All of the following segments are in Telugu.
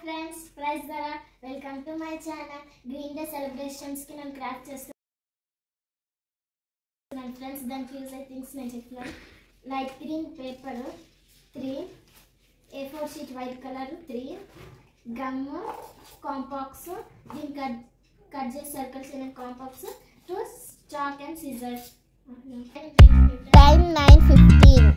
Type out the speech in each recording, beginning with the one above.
friends, praise the Lord. Welcome to my channel. Green Day celebrations ki nanu craft chestunnanu friends. Daniki use ayi things nenu cheppanu. Light green paper 3, A4 sheet white color 3, gum, compax, din cut chesi circles in compax, to chalk and scissors. Time 9:15.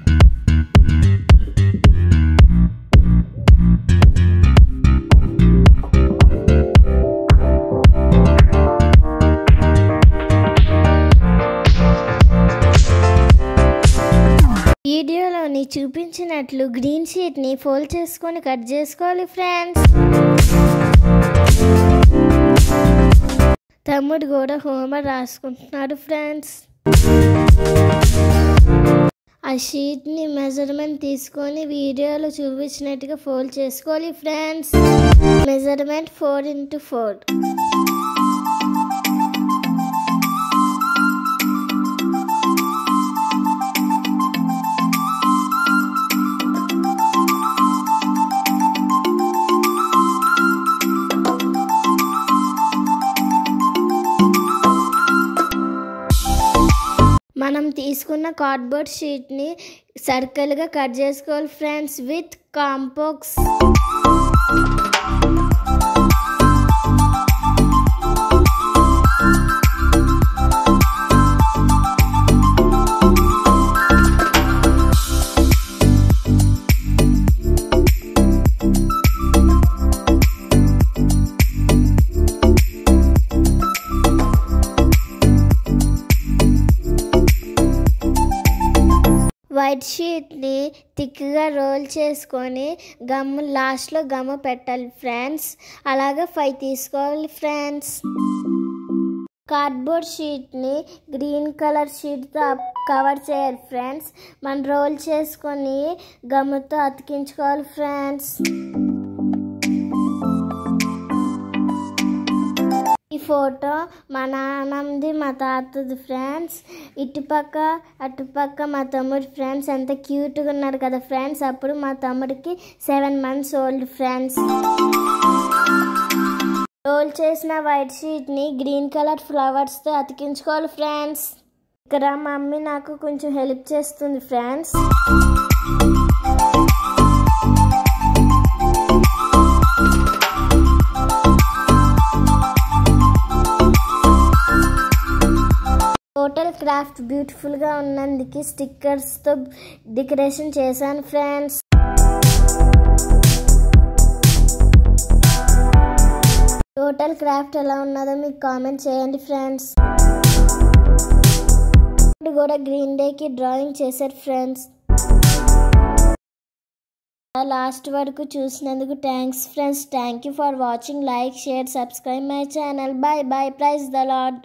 వీడియోలోని చూపించినట్లు గ్రీన్ షీట్ని ఫోల్డ్ చేసుకొని కట్ చేసుకోవాలి ఫ్రెండ్స్. తమ్ముడు కూడా హోంవర్క్ రాసుకుంటున్నాడు ఫ్రెండ్స్. ఆ షీట్ని మెజర్మెంట్ తీసుకొని వీడియోలో చూపించినట్టుగా ఫోల్డ్ చేసుకోవాలి ఫ్రెండ్స్. Measurement 4x4. మనం తీసుకున్న కార్డ్బోర్డ్ షీట్ని సర్కిల్గా కట్ చేసుకోవాలి ఫ్రెండ్స్ విత్ కాంపాక్స్. వైట్ షీట్ని థిక్గా రోల్ చేసుకొని లాస్ట్లో గమ్ పెట్టాలి ఫ్రెండ్స్. అలాగే 5 తీసుకోవాలి ఫ్రెండ్స్. కార్డ్బోర్డ్ షీట్ని గ్రీన్ కలర్ షీట్తో కవర్ చేయాలి ఫ్రెండ్స్. మనం రోల్ చేసుకొని గమ్తో అతికించుకోవాలి ఫ్రెండ్స్. ఈ ఫోటో మా నాన్నది మా తాతది ఫ్రెండ్స్. ఇటుపక్క అటుపక్క మా తమ్ముడు ఫ్రెండ్స్. ఎంత క్యూట్గా ఉన్నారు కదా ఫ్రెండ్స్. అప్పుడు మా తమ్ముడికి 7 months ఓల్డ్ ఫ్రెండ్స్. రోల్ చేసిన వైట్ షీట్ని గ్రీన్ కలర్ ఫ్లవర్స్తో అతికించుకోవాలి ఫ్రెండ్స్. ఇక్కడ మమ్మీ నాకు కొంచెం హెల్ప్ చేస్తుంది ఫ్రెండ్స్. టోటల్ క్రాఫ్ట్ బ్యూటిఫుల్గా ఉన్నందుకు స్టిక్కర్స్తో డెకరేషన్ చేశాను ఫ్రెండ్స్. టోటల్ క్రాఫ్ట్ ఎలా ఉన్నదో మీకు కామెంట్ చేయండి ఫ్రెండ్స్. కూడా గ్రీన్ డేకి డ్రాయింగ్ చేశారు ఫ్రెండ్స్. లాస్ట్ వరకు చూసినందుకు thanks friends. Thank you for watching. Like, share, subscribe my channel. Bye bye. Praise the lord.